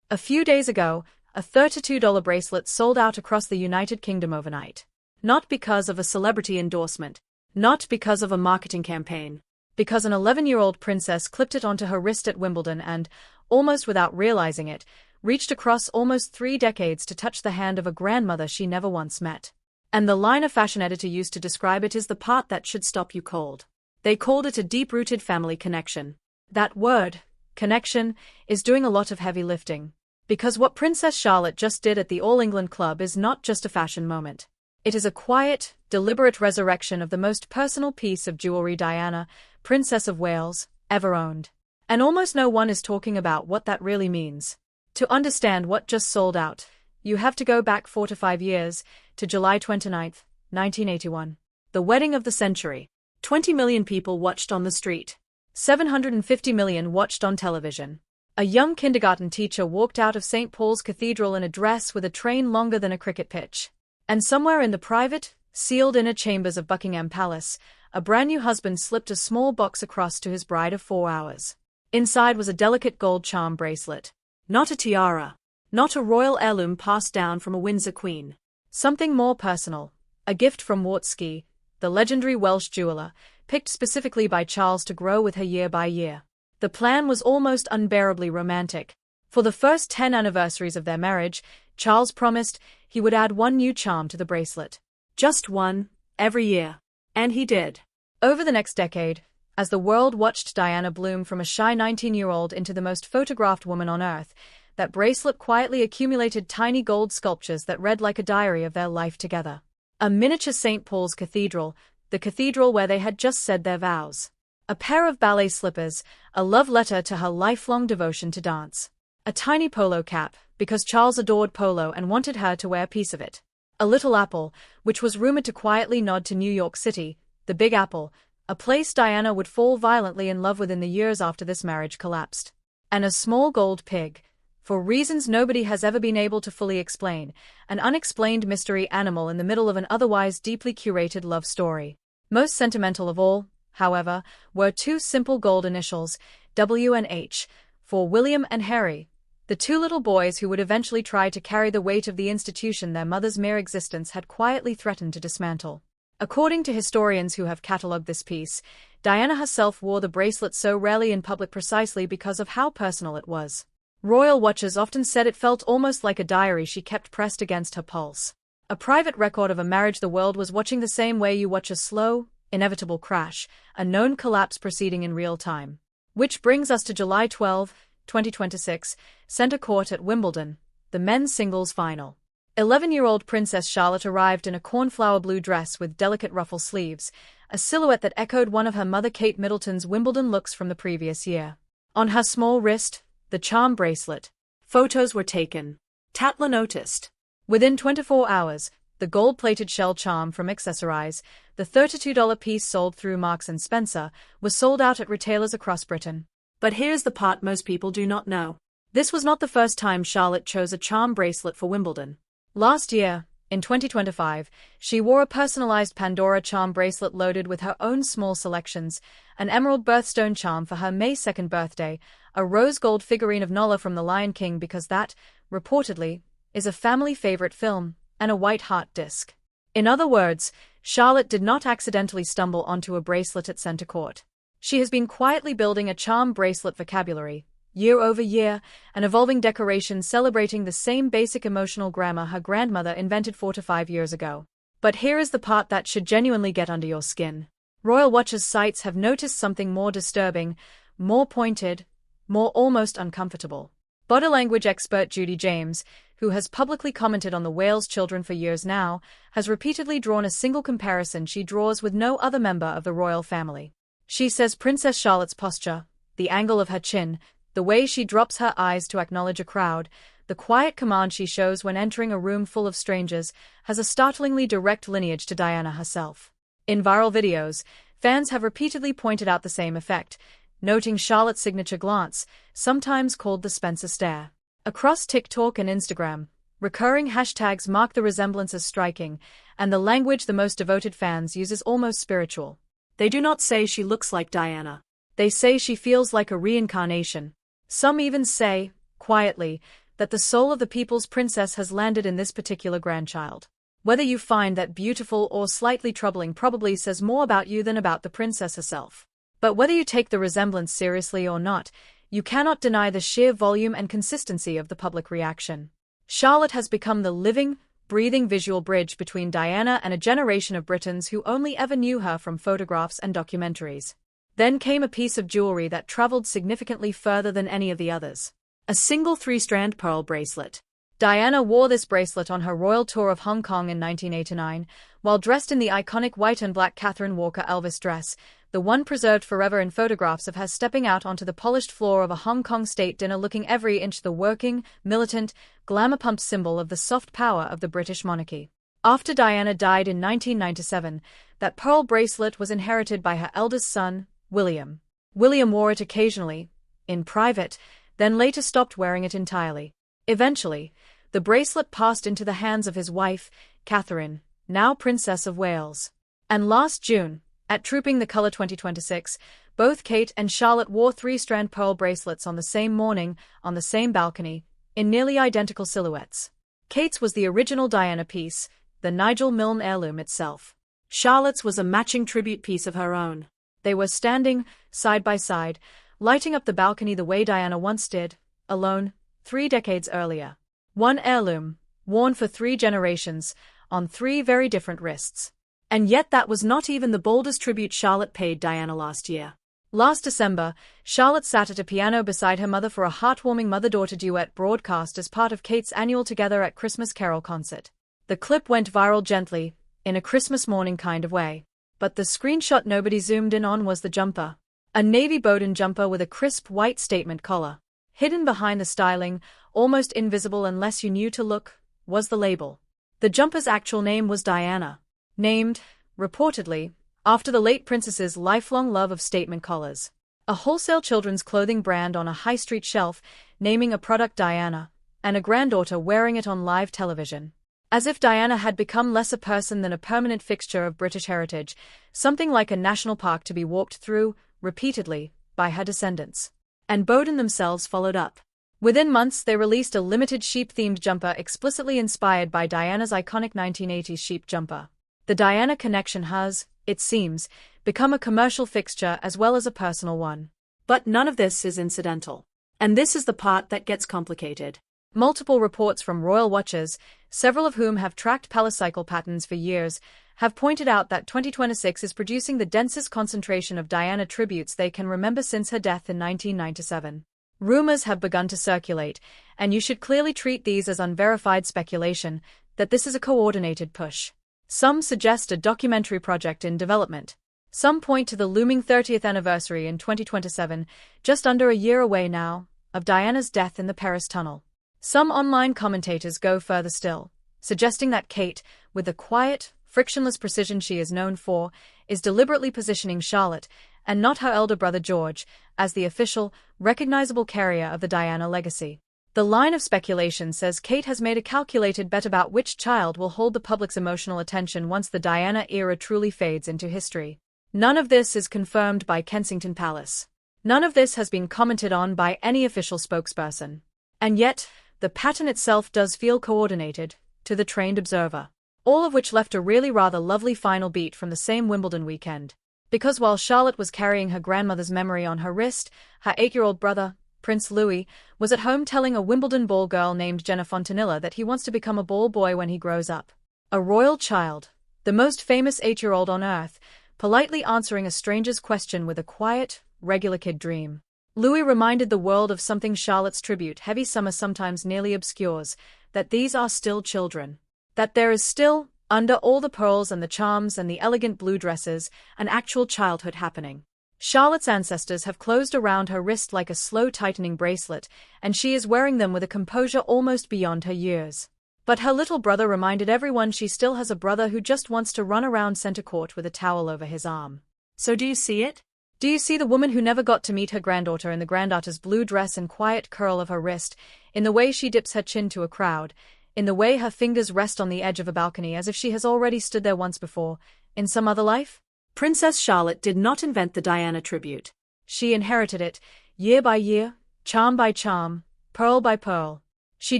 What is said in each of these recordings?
A few days ago, a $32 bracelet sold out across the United Kingdom overnight. Not because of a celebrity endorsement, not because of a marketing campaign, because an 11-year-old princess clipped it onto her wrist at Wimbledon and, almost without realizing it, reached across almost 3 decades to touch the hand of a grandmother she never once met. And the line a fashion editor used to describe it is the part that should stop you cold. They called it a deep-rooted family connection. That word, connection, is doing a lot of heavy lifting. Because what Princess Charlotte just did at the All England Club is not just a fashion moment. It is a quiet, deliberate resurrection of the most personal piece of jewelry Diana, Princess of Wales, ever owned. And almost no one is talking about what that really means. To understand what just sold out, you have to go back 4 to 5 years, to July 29, 1981. The wedding of the century. 20 million people watched on the street. 750 million watched on television. A young kindergarten teacher walked out of St. Paul's Cathedral in a dress with a train longer than a cricket pitch. And somewhere in the private, sealed-inner chambers of Buckingham Palace, a brand-new husband slipped a small box across to his bride of 4 hours. Inside was a delicate gold charm bracelet. Not a tiara. Not a royal heirloom passed down from a Windsor queen. Something more personal. A gift from Wartski, the legendary Welsh jeweler, picked specifically by Charles to grow with her year by year. The plan was almost unbearably romantic. For the first 10 anniversaries of their marriage, Charles promised he would add one new charm to the bracelet. Just one, every year. And he did. Over the next decade, as the world watched Diana bloom from a shy 19-year-old into the most photographed woman on earth, that bracelet quietly accumulated tiny gold sculptures that read like a diary of their life together. A miniature St. Paul's Cathedral, the cathedral where they had just said their vows. A pair of ballet slippers, a love letter to her lifelong devotion to dance. A tiny polo cap, because Charles adored polo and wanted her to wear a piece of it. A little apple, which was rumored to quietly nod to New York City, the Big Apple, a place Diana would fall violently in love with in the years after this marriage collapsed. And a small gold pig, for reasons nobody has ever been able to fully explain, an unexplained mystery animal in the middle of an otherwise deeply curated love story. Most sentimental of all, however, were 2 simple gold initials, W and H, for William and Harry, the 2 little boys who would eventually try to carry the weight of the institution their mother's mere existence had quietly threatened to dismantle. According to historians who have catalogued this piece, Diana herself wore the bracelet so rarely in public precisely because of how personal it was. Royal watchers often said it felt almost like a diary she kept pressed against her pulse. A private record of a marriage the world was watching the same way you watch a slow, inevitable crash, a known collapse proceeding in real time. Which brings us to July 12, 2026, Centre Court at Wimbledon, the men's singles final. 11-year-old Princess Charlotte arrived in a cornflower blue dress with delicate ruffle sleeves, a silhouette that echoed one of her mother Kate Middleton's Wimbledon looks from the previous year. On her small wrist, the charm bracelet. Photos were taken. Tatler noticed. Within 24 hours, the gold-plated shell charm from Accessorize, the $32 piece sold through Marks & Spencer, was sold out at retailers across Britain. But here's the part most people do not know. This was not the first time Charlotte chose a charm bracelet for Wimbledon. Last year, in 2025, she wore a personalized Pandora charm bracelet loaded with her own small selections, an emerald birthstone charm for her May 2nd birthday, a rose gold figurine of Nala from The Lion King because that, reportedly, is a family favorite film, and a white heart disc. In other words, Charlotte did not accidentally stumble onto a bracelet at Centre Court. She has been quietly building a charm bracelet vocabulary, year over year, an evolving decoration celebrating the same basic emotional grammar her grandmother invented 4 to 5 years ago. But here is the part that should genuinely get under your skin. Royal watchers' sites have noticed something more disturbing, more pointed, more almost uncomfortable. Body language expert Judy James, who has publicly commented on the Wales children for years now, has repeatedly drawn a single comparison she draws with no other member of the royal family. She says Princess Charlotte's posture, the angle of her chin, the way she drops her eyes to acknowledge a crowd, the quiet command she shows when entering a room full of strangers, has a startlingly direct lineage to Diana herself. In viral videos, fans have repeatedly pointed out the same effect, noting Charlotte's signature glance, sometimes called the Spencer stare. Across TikTok and Instagram, recurring hashtags mark the resemblance as striking, and the language the most devoted fans use is almost spiritual. They do not say she looks like Diana. They say she feels like a reincarnation. Some even say, quietly, that the soul of the people's princess has landed in this particular grandchild. Whether you find that beautiful or slightly troubling probably says more about you than about the princess herself. But whether you take the resemblance seriously or not, you cannot deny the sheer volume and consistency of the public reaction. Charlotte has become the living, breathing visual bridge between Diana and a generation of Britons who only ever knew her from photographs and documentaries. Then came a piece of jewelry that traveled significantly further than any of the others. A single 3-strand pearl bracelet. Diana wore this bracelet on her royal tour of Hong Kong in 1989, while dressed in the iconic white and black Catherine Walker Elvis dress, the one preserved forever in photographs of her stepping out onto the polished floor of a Hong Kong state dinner looking every inch the working, militant, glamour-pumped symbol of the soft power of the British monarchy. After Diana died in 1997, that pearl bracelet was inherited by her eldest son, William. William wore it occasionally, in private, then later stopped wearing it entirely. Eventually, the bracelet passed into the hands of his wife, Catherine, now Princess of Wales. And last June, at Trooping the Colour 2026, both Kate and Charlotte wore 3-strand pearl bracelets on the same morning, on the same balcony, in nearly identical silhouettes. Kate's was the original Diana piece, the Nigel Milne heirloom itself. Charlotte's was a matching tribute piece of her own. They were standing, side by side, lighting up the balcony the way Diana once did, alone, 3 decades earlier. One heirloom, worn for 3 generations, on 3 very different wrists. And yet that was not even the boldest tribute Charlotte paid Diana last year. Last December, Charlotte sat at a piano beside her mother for a heartwarming mother-daughter duet broadcast as part of Kate's annual Together at Christmas Carol concert. The clip went viral gently, in a Christmas morning kind of way. But the screenshot nobody zoomed in on was the jumper. A navy Bowden jumper with a crisp white statement collar. Hidden behind the styling, almost invisible unless you knew to look, was the label. The jumper's actual name was Diana. Named, reportedly, after the late princess's lifelong love of statement collars. A wholesale children's clothing brand on a high street shelf, naming a product Diana, and a granddaughter wearing it on live television. As if Diana had become less a person than a permanent fixture of British heritage, something like a national park to be walked through, repeatedly, by her descendants. And Bowden themselves followed up. Within months they released a limited sheep-themed jumper explicitly inspired by Diana's iconic 1980s sheep jumper. The Diana connection has, it seems, become a commercial fixture as well as a personal one. But none of this is incidental. And this is the part that gets complicated. Multiple reports from royal watchers, several of whom have tracked palace cycle patterns for years, have pointed out that 2026 is producing the densest concentration of Diana tributes they can remember since her death in 1997. Rumors have begun to circulate, and you should clearly treat these as unverified speculation, that this is a coordinated push. Some suggest a documentary project in development. Some point to the looming 30th anniversary in 2027, just under a year away now, of Diana's death in the Paris tunnel. Some online commentators go further still, suggesting that Kate, with the quiet, frictionless precision she is known for, is deliberately positioning Charlotte, and not her elder brother George, as the official, recognizable carrier of the Diana legacy. The line of speculation says Kate has made a calculated bet about which child will hold the public's emotional attention once the Diana era truly fades into history. None of this is confirmed by Kensington Palace. None of this has been commented on by any official spokesperson. And yet, the pattern itself does feel coordinated, to the trained observer. All of which left a really rather lovely final beat from the same Wimbledon weekend. Because while Charlotte was carrying her grandmother's memory on her wrist, her 8-year-old brother, Prince Louis, was at home telling a Wimbledon ball girl named Jenna Fontanilla that he wants to become a ball boy when he grows up. A royal child, the most famous 8-year-old on earth, politely answering a stranger's question with a quiet, regular kid dream. Louis reminded the world of something Charlotte's tribute Heavy Summer sometimes nearly obscures, that these are still children. That there is still, under all the pearls and the charms and the elegant blue dresses, an actual childhood happening. Charlotte's ancestors have closed around her wrist like a slow-tightening bracelet, and she is wearing them with a composure almost beyond her years. But her little brother reminded everyone she still has a brother who just wants to run around center court with a towel over his arm. So do you see it? Do you see the woman who never got to meet her granddaughter in the granddaughter's blue dress and quiet curl of her wrist, in the way she dips her chin to a crowd, in the way her fingers rest on the edge of a balcony as if she has already stood there once before, in some other life? Princess Charlotte did not invent the Diana tribute. She inherited it, year by year, charm by charm, pearl by pearl. She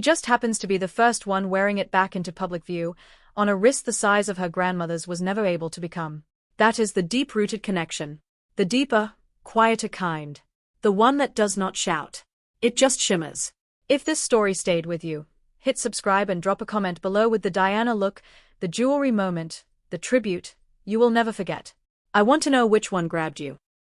just happens to be the first one wearing it back into public view, on a wrist the size of her grandmother's was never able to become. That is the deep-rooted connection. The deeper, quieter kind. The one that does not shout. It just shimmers. If this story stayed with you, hit subscribe and drop a comment below with the Diana look, the jewelry moment, the tribute, you will never forget. I want to know which one grabbed you.